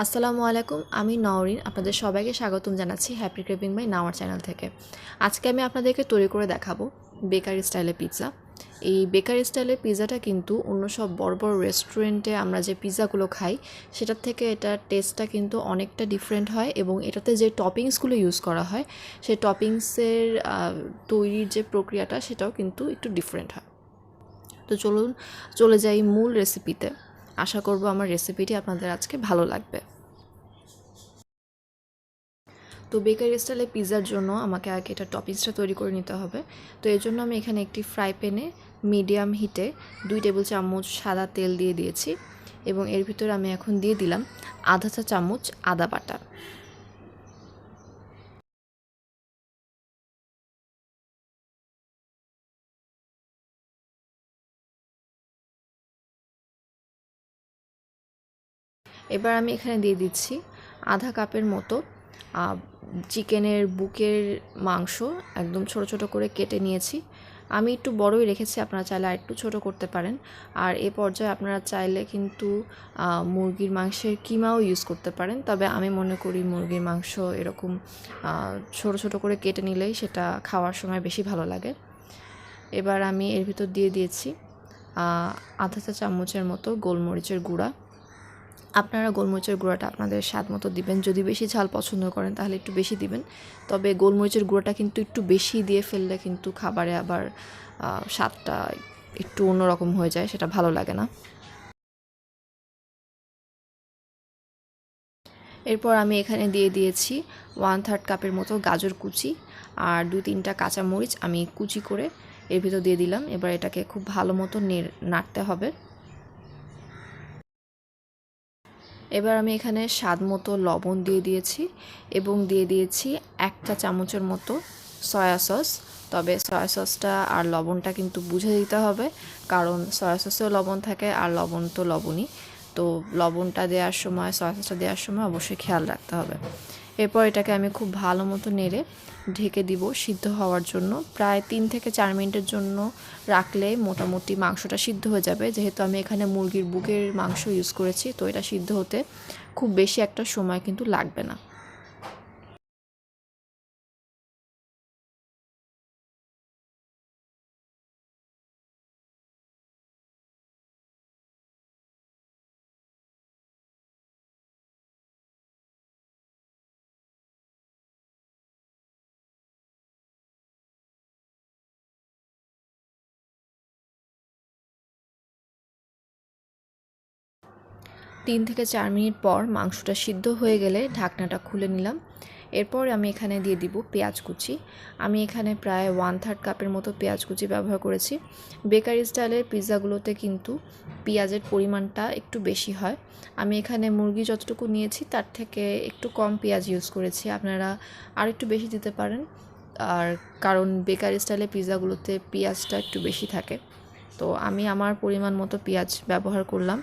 আসসালামু আলাইকুম, আমি নওরিন। আপনাদের সবাইকে স্বাগতম জানাচ্ছি happy craving by Nawar channel থেকে। আজকে আমি আপনাদেরকে তৈরি করে দেখাবো বেকারি স্টাইলে পিৎজা। এই বেকারি স্টাইলের পিৎজাটা কিন্তু অন্য সব বড় বড় রেস্টুরেন্টে আমরা যে পিৎজাগুলো খাই সেটার থেকে এটার টেস্টটা কিন্তু অনেকটা ডিফারেন্ট হয়, এবং এটাতে যে টপিংসগুলো ইউজ করা হয় সেই টপিংসের তৈরির যে প্রক্রিয়াটা সেটাও কিন্তু একটু ডিফারেন্ট হয়। তো চলুন চলে যাই মূল রেসিপিতে। আশা করব আমার রেসিপিটি আপনাদের আজকে ভালো লাগবে। তো বেকারি স্টাইলে পিৎজার জন্য আমাকে আগে এটা টপিংসটা তৈরি করে নিতে হবে। তো এর জন্য আমি এখানে একটি ফ্রাই প্যানে মিডিয়াম হিটে 2 টেবিল চামচ সাদা তেল দিয়ে দিয়েছি, এবং এর ভিতরে আমি এখন দিয়ে দিলাম আধা চা চামচ আদা বাটা। এবার আমি এখানে দিয়ে দিচ্ছি আধা কাপের মতো চিকেনের বুকের মাংস, একদম ছোট ছোট করে কেটে নিয়েছি। আমি একটু বড়ই রেখেছি, আপনারা চাইলে আর একটু ছোটো করতে পারেন। আর এ পর্যায়ে আপনারা চাইলে কিন্তু মুরগির মাংসের কিমাও ইউজ করতে পারেন, তবে আমি মনে করি মুরগির মাংস এরকম ছোট ছোট করে কেটে নিলেই সেটা খাওয়ার সময় বেশি ভালো লাগে। এবার আমি এর ভিতর দিয়ে দিয়েছি আধা চা চামচের মতো গোলমরিচের গুঁড়া। আপনারা গোলমরিচের গুঁড়াটা আপনাদের স্বাদ মতো দিবেন। যদি বেশি ঝাল পছন্দ করেন তাহলে একটু বেশি দিবেন, তবে গোলমরিচের গুঁড়াটা কিন্তু একটু বেশি দিয়ে ফেললে কিন্তু খাবারে আবার স্বাদটা একটু অন্যরকম হয়ে যায়, সেটা ভালো লাগে না। এরপর আমি এখানে দিয়ে দিয়েছি 1/3 কাপের মতো গাজর কুচি, আর 2-3টা কাঁচামরিচ আমি কুচি করে এর ভিতর দিয়ে দিলাম। এবার এটাকে খুব ভালো মতো নাড়তে হবে। এবার আমি এখানে স্বাদ মতো লবণ দিয়ে দিয়েছি, এবং দিয়ে দিয়েছি 1 চা চামচের মতো সয়া সস। তবে সয়া সসটা আর লবণটা কিন্তু বুঝে দিতে হবে, কারণ সয়া সসেও লবণ থাকে আর লবণ তো লবণই। তো লবণটা দেওয়ার সময়, সয়া সসটা দেওয়ার সময় অবশ্যই খেয়াল রাখতে হবে। এরপর এটাকে আমি খুব ভালো মতো নেড়ে ঢেকে দিব সিদ্ধ হওয়ার জন্য। প্রায় 3 থেকে 4 মিনিটের জন্য রাখলে মোটামুটি মাংসটা সিদ্ধ হয়ে যাবে। যেহেতু আমি এখানে মুরগির বুকের মাংস ইউজ করেছি, তো এটা সিদ্ধ হতে খুব বেশি একটা সময় কিন্তু লাগবে না। 3 থেকে 4 মিনিট পর মাংসটা সিদ্ধ হয়ে গেলে ঢাকনাটা খুলে নিলাম। এরপর আমি এখানে দিয়ে দিব পেঁয়াজ কুচি। আমি এখানে প্রায় 1/3 কাপের মতো পেঁয়াজ কুচি ব্যবহার করেছি। বেকারি স্টাইলের পিৎজাগুলোতে কিন্তু পেঁয়াজের পরিমাণটা একটু বেশি হয়। আমি এখানে মুরগি যতটুকু নিয়েছি তার থেকে একটু কম পেঁয়াজ ইউজ করেছি, আপনারা আর একটু বেশি দিতে পারেন। আর কারণ বেকারি স্টাইলের পিৎজাগুলোতে পেঁয়াজটা একটু বেশি থাকে, তো আমি আমার পরিমাণ মতো পেঁয়াজ ব্যবহার করলাম।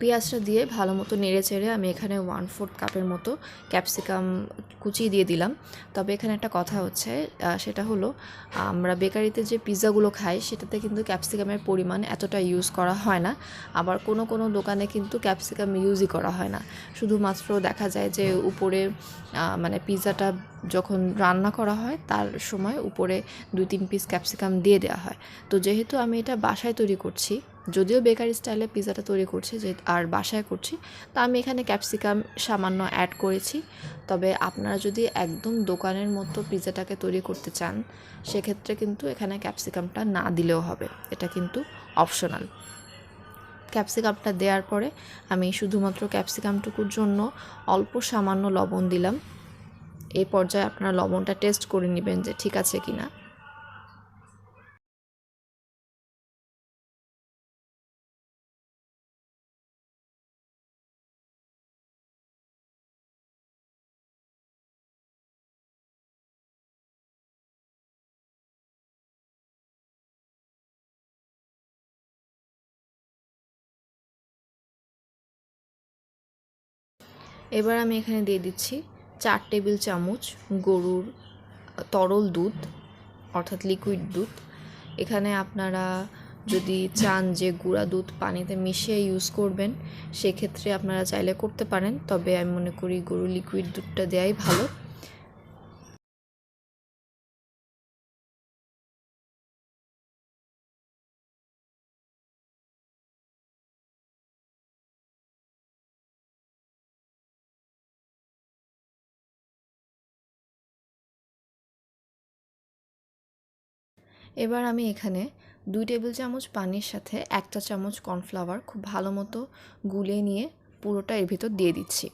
পেঁয়াজটা দিয়ে ভালো মতো নেড়ে চেড়ে আমি এখানে 1/4 কাপের মতো ক্যাপসিকাম কুচিয়ে দিয়ে দিলাম। তবে এখানে একটা কথা হচ্ছে, সেটা হলো আমরা বেকারিতে যে পিৎজাগুলো খাই সেটাতে কিন্তু ক্যাপসিকামের পরিমাণ এতটা ইউজ করা হয় না। আবার কোনো কোনো দোকানে কিন্তু ক্যাপসিকাম ইউজই করা হয় না, শুধুমাত্র দেখা যায় যে উপরে মানে পিৎজাটা যখন রান্না করা হয় তার সময় উপরে 2-3 পিস ক্যাপসিকাম দিয়ে দেওয়া হয়। তো যেহেতু আমি এটা বাসায় তৈরি করছি, যদিও বেকারি স্টাইলে পিৎজাটা তৈরি করছি যে আর বাসায় করছি, তো আমি এখানে ক্যাপসিকাম সামান্য অ্যাড করেছি। তবে আপনারা যদি একদম দোকানের মতো পিৎজাটাকে তৈরি করতে চান সেক্ষেত্রে কিন্তু এখানে ক্যাপসিকামটা না দিলেও হবে, এটা কিন্তু অপশনাল। ক্যাপসিকামটা দেওয়ার পরে আমি শুধুমাত্র ক্যাপসিকামটুকুর জন্য অল্প সামান্য লবণ দিলাম। এই পর্যায়ে আপনারা লবণটা টেস্ট করে নেবেন যে ঠিক আছে কিনা। এবার আমি এখানে দিয়ে দিচ্ছি 4 টেবিল চামচ গরুর তরল দুধ, অর্থাৎ লিকুইড দুধ। এখানে আপনারা যদি চান যে গুঁড়া দুধ পানিতে মিশিয়ে ইউজ করবেন, সেক্ষেত্রে আপনারা চাইলে করতে পারেন, তবে আমি মনে করি গরুর লিকুইড দুধটা দেওয়াই ভালো। এবার আমি এখানে 2 টেবিল চামচ পানির সাথে 1 চা চামচ কর্নফ্লাওয়ার খুব ভালো মতো গুলিয়ে নিয়ে পুরোটা এর ভিতর দিয়ে দিচ্ছি।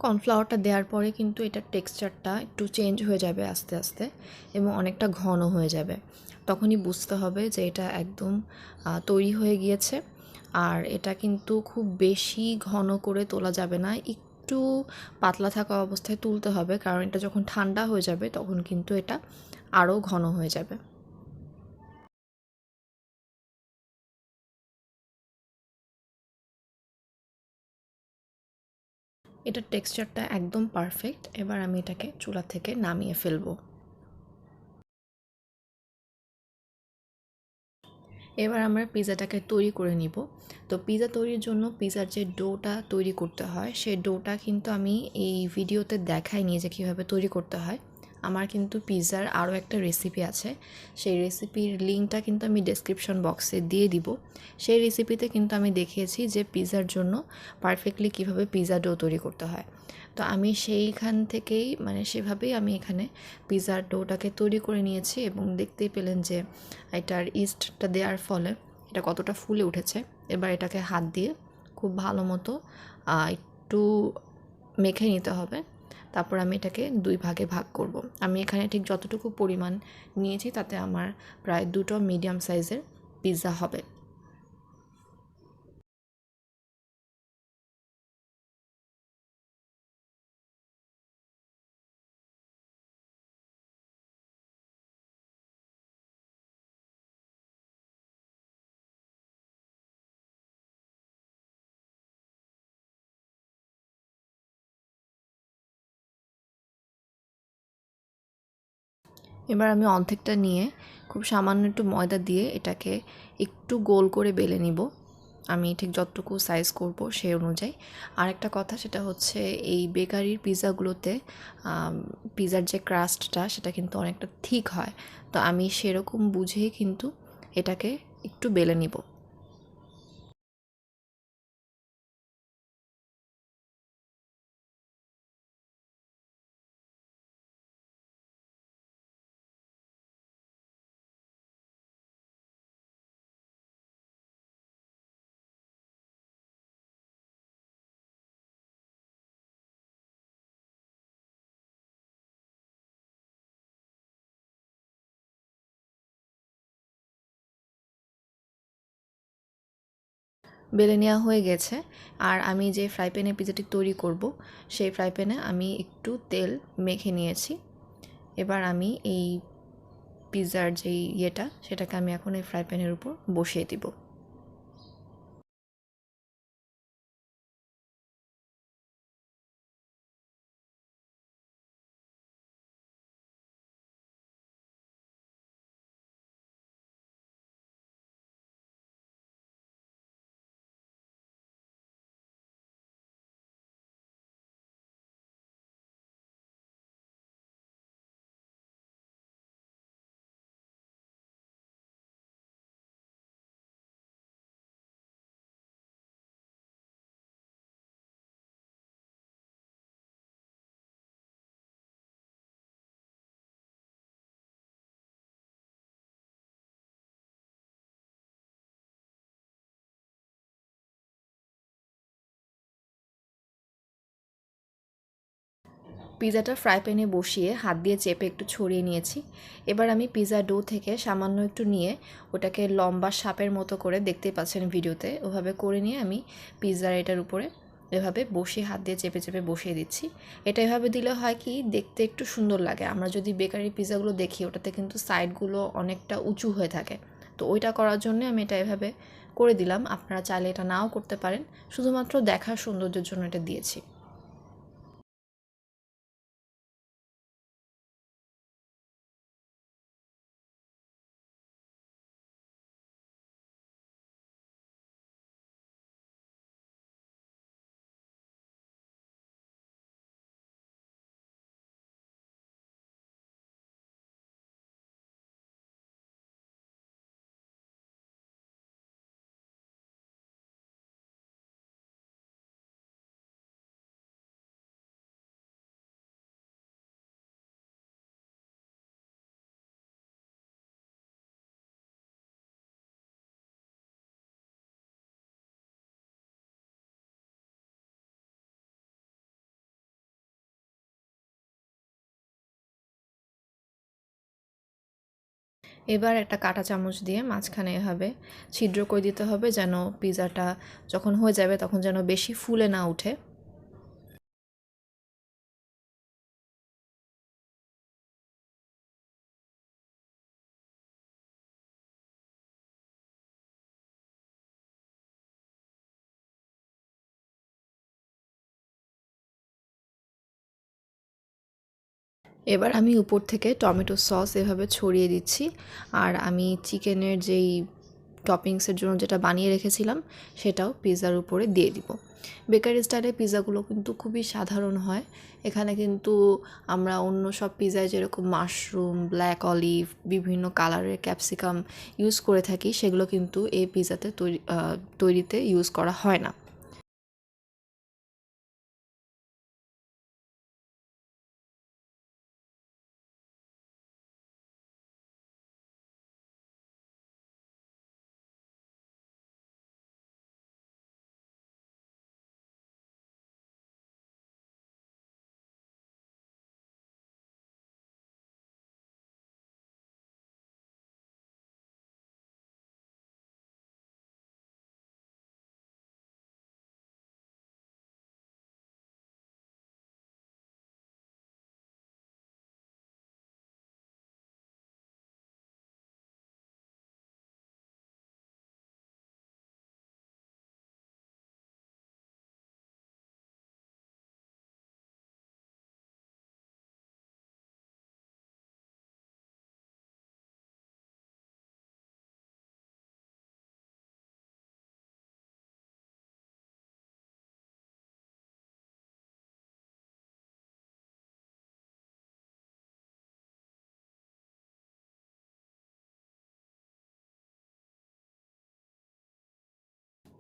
কর্নফ্লাওয়ারটা দেওয়ার পরে কিন্তু এটার টেক্সচারটা একটু চেঞ্জ হয়ে যাবে আস্তে আস্তে, এবং অনেকটা ঘন হয়ে যাবে। তখনই বুঝতে হবে যে এটা একদম তৈরি হয়ে গিয়েছে। আর এটা কিন্তু খুব বেশি ঘন করে তোলা যাবে না, একটু পাতলা থাকা অবস্থায় তুলতে হবে, কারণ এটা যখন ঠান্ডা হয়ে যাবে তখন কিন্তু এটা আরও ঘন হয়ে যাবে। এটার টেক্সচারটা একদম পারফেক্ট। এবার আমি এটাকে চুলা থেকে নামিয়ে ফেলবো। এবার আমরা পিৎজাটাকে তৈরি করে নিব। তো পিৎজা তৈরির জন্য পিৎজার যে ডোটা তৈরি করতে হয়, সেই ডোটা কিন্তু আমি এই ভিডিওতে দেখাইনি যে কীভাবে তৈরি করতে হয়। আমার কিন্তু পিৎজার আরও একটা রেসিপি আছে, সেই রেসিপির লিঙ্কটা কিন্তু আমি ডেসক্রিপশন বক্সে দিয়ে দিব। সেই রেসিপিতে কিন্তু আমি দেখিয়েছি যে পিৎজার জন্য পারফেক্টলি কীভাবে পিৎজা ডো তৈরি করতে হয়। তো আমি সেইখান থেকেই সেভাবেই আমি এখানে পিৎজার ডোটাকে তৈরি করে নিয়েছি, এবং দেখতেই পেলেন যে এটার ইস্টটা দেওয়ার ফলে এটা কতটা ফুলে উঠেছে। এবার এটাকে হাত দিয়ে খুব ভালো মতো একটু মেখে নিতে হবে। তারপর আমি এটাকে 2 ভাগে ভাগ করব। আমি এখানে ঠিক যতটুকু পরিমাণ নিয়েছি তাতে আমার প্রায় 2টো মিডিয়াম সাইজের পিৎজা হবে। এবার আমি অর্ধেকটা নিয়ে খুব সামান্য একটু ময়দা দিয়ে এটাকে একটু গোল করে বেলে নিব। আমি ঠিক যতটুকু সাইজ করব সেই অনুযায়ী। আরেকটা কথা, সেটা হচ্ছে এই বেকারির পিৎজাগুলোতে পিৎজার যে ক্রাস্টটা সেটা কিন্তু অনেকটা থিক হয়। তো আমি সেরকম বুঝেই কিন্তু এটাকে একটু বেলে নিব। বেলে নেওয়া হয়ে গেছে। আর আমি যে ফ্রাই প্যানে পিৎজাটি তৈরি করব, সেই ফ্রাই প্যানে আমি একটু তেল মেখে নিয়েছি। এবার আমি এই পিৎজার যেই সেটাকে আমি এখন এই ফ্রাই প্যানের উপর বসিয়ে দিব। পিজাটা ফ্রাই প্যানে বসিয়ে হাত দিয়ে চেপে একটু ছড়িয়ে নিয়েছি। এবার আমি পিজা ডো থেকে সামান্য একটু নিয়ে ওটাকে লম্বা সাপের মতো করে, দেখতে পাচ্ছেন ভিডিওতে, ওভাবে করে নিয়ে আমি পিজার এটার উপরে এভাবে বসিয়ে হাত দিয়ে চেপে চেপে বসিয়ে দিচ্ছি। এটা এভাবে দিলে হয় কি, দেখতে একটু সুন্দর লাগে। আমরা যদি বেকারি পিজাগুলো দেখি ওটাতে কিন্তু সাইডগুলো অনেকটা উঁচু হয়ে থাকে, তো ওইটা করার জন্য আমি এটা এভাবে করে দিলাম। আপনারা চাইলে এটা নাও করতে পারেন, শুধুমাত্র দেখার সৌন্দর্যের জন্য এটা দিয়েছি। এবার একটা কাঁটা চামচ দিয়ে মাঝখানে এভাবে ছিদ্র করে দিতে হবে, যেন পিজাটা যখন হয়ে যাবে তখন যেন বেশি ফুলে না উঠে। এবার আমি উপর থেকে টমেটো সস এভাবে ছড়িয়ে দিচ্ছি। আর আমি চিকেনের যেই টপিংসের জন্য যেটা বানিয়ে রেখেছিলাম সেটাও পিৎজার উপরে দিয়ে দিব। বেকারি স্টাইলের পিৎজাগুলো কিন্তু খুবই সাধারণ হয়। এখানে কিন্তু আমরা অন্য সব পিৎজায় যেরকম মাশরুম, ব্ল্যাক অলিভ, বিভিন্ন কালারের ক্যাপসিকাম ইউজ করে থাকি, সেগুলো কিন্তু এই পিৎজাতে তৈরিতে ইউজ করা হয় না।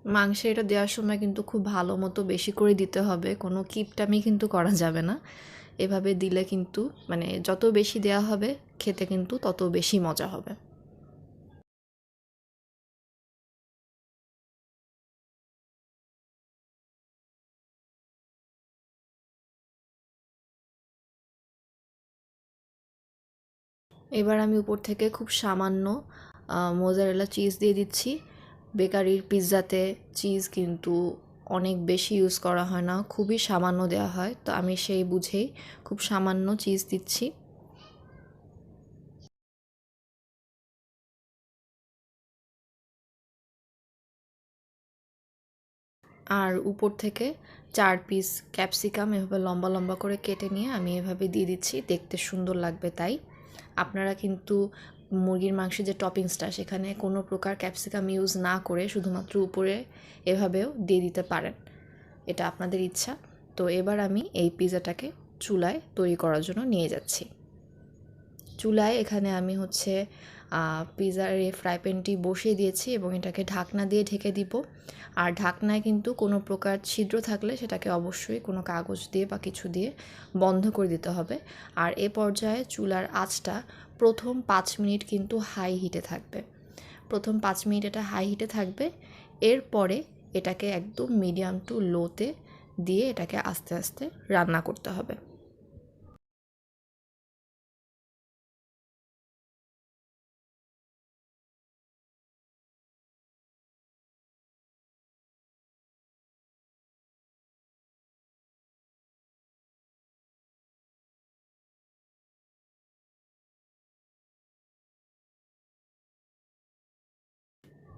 মাংসে এটা দেওয়ার সময় কিন্তু খুব ভালো মতো বেশি করে দিতে হবে, কোনো কিপটামি কিন্তু করা যাবে না। এভাবে দিলে কিন্তু মানে যত বেশি দেওয়া হবে খেতে কিন্তু তত বেশি মজা হবে। এবার আমি উপর থেকে খুব সামান্য মোজারেলা চিজ দিয়ে দিচ্ছি। বেকারির পিৎজাতে চিজ কিন্তু অনেক বেশি ইউজ করা হয় না, খুবই সামান্য দেওয়া হয়, তো আমি সেই বুঝেই খুব সামান্য চিজ দিচ্ছি। আর উপর থেকে 4 পিস ক্যাপসিকাম এভাবে লম্বা লম্বা করে কেটে নিয়ে আমি এভাবে দিয়ে দিচ্ছি, দেখতে সুন্দর লাগবে তাই। আপনারা কিন্তু মুরগির মাংসের যে টপিংসটা সেখানে কোনো প্রকার ক্যাপসিকাম ইউজ না করে শুধুমাত্র উপরে এভাবেও দিয়ে দিতে পারেন, এটা আপনাদের ইচ্ছা। তো এবার আমি এই পিৎজাটাকে চুলায় তৈরি করার জন্য নিয়ে যাচ্ছি। চুলায় এখানে আমি হচ্ছে পিৎজার এই ফ্রাই প্যানটি বসিয়ে দিয়েছি এবং এটাকে ঢাকনা দিয়ে ঢেকে দিব। আর ঢাকনায় কিন্তু কোনো প্রকার ছিদ্র থাকলে সেটাকে অবশ্যই কোনো কাগজ দিয়ে বা কিছু দিয়ে বন্ধ করে দিতে হবে। আর এ পর্যায়ে চুলার আঁচটা প্রথম 5 মিনিট কিন্তু হাই হিটে থাকবে। প্রথম 5 মিনিট এটা হাই হিটে থাকবে, এরপরে এটাকে একদম মিডিয়াম টু লোতে দিয়ে এটাকে আস্তে আস্তে রান্না করতে হবে।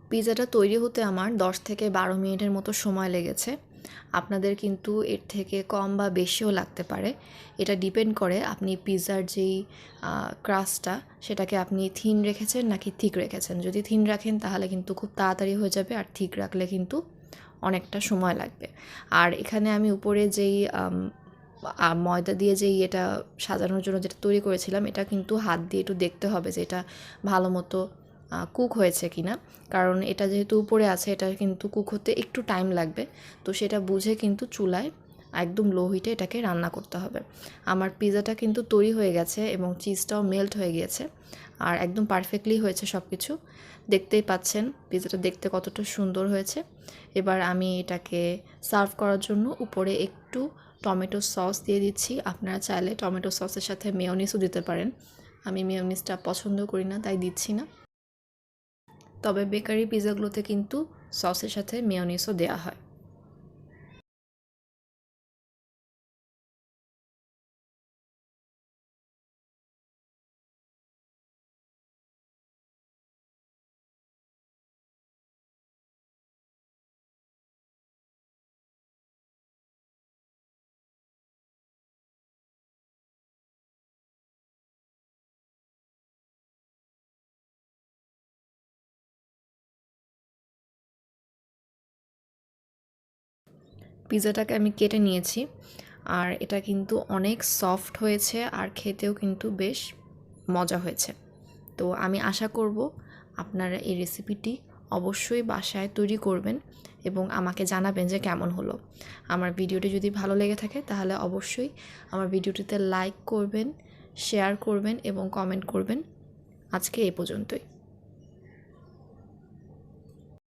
পিৎজাটা তৈরি হতে আমার 10 থেকে 12 মিনিটের মতো সময় লেগেছে। আপনাদের কিন্তু এর থেকে কম বা বেশিও লাগতে পারে। এটা ডিপেন্ড করে আপনি পিৎজার যেই ক্রাস্টটা সেটাকে আপনি থিন রেখেছেন নাকি থিক রেখেছেন। যদি থিন রাখেন তাহলে কিন্তু খুব তাড়াতাড়ি হয়ে যাবে, আর থিক রাখলে কিন্তু অনেকটা সময় লাগবে। আর এখানে আমি উপরে যেই ময়দা দিয়ে যেই এটা সাজানোর জন্য যেটা তৈরি করেছিলাম, এটা কিন্তু হাত দিয়ে একটু দেখতে হবে যে এটা ভালো মতো কুক হয়েছে কি না, কারণ এটা যেহেতু উপরে আছে এটা কিন্তু কুক হতে একটু টাইম লাগবে। তো সেটা বুঝে কিন্তু চুলায় একদম লো হিটে এটাকে রান্না করতে হবে। আমার পিৎজাটা কিন্তু তৈরি হয়ে গেছে এবং চিজটাও মেল্ট হয়ে গিয়েছে, আর একদম পারফেক্টলি হয়েছে সব কিছু। দেখতেই পাচ্ছেন পিৎজাটা দেখতে কতটা সুন্দর হয়েছে। এবার আমি এটাকে সার্ভ করার জন্য উপরে একটু টমেটো সস দিয়ে দিচ্ছি। আপনারা চাইলে টমেটো সসের সাথে মেয়োনিজও দিতে পারেন। আমি মেয়োনিজটা পছন্দ করি না, তাই দিচ্ছি না। তবে বেকারি পিৎজাগুলোতে কিন্তু সসের সাথে মেয়োনিজও দেওয়া হয়। পিৎজাটাকে আমি কেটে নিয়েছি, আর এটা কিন্তু অনেক সফট হয়েছে আর খেতেও কিন্তু বেশ মজা হয়েছে। তো আমি আশা করব আপনারা এই রেসিপিটি অবশ্যই বাসায় তৈরি করবেন এবং আমাকে জানাবেন যে কেমন হলো। আমার ভিডিওটি যদি ভালো লেগে থাকে তাহলে অবশ্যই আমার ভিডিওটিতে লাইক করবেন, শেয়ার করবেন এবং কমেন্ট করবেন। আজকে এই পর্যন্তই।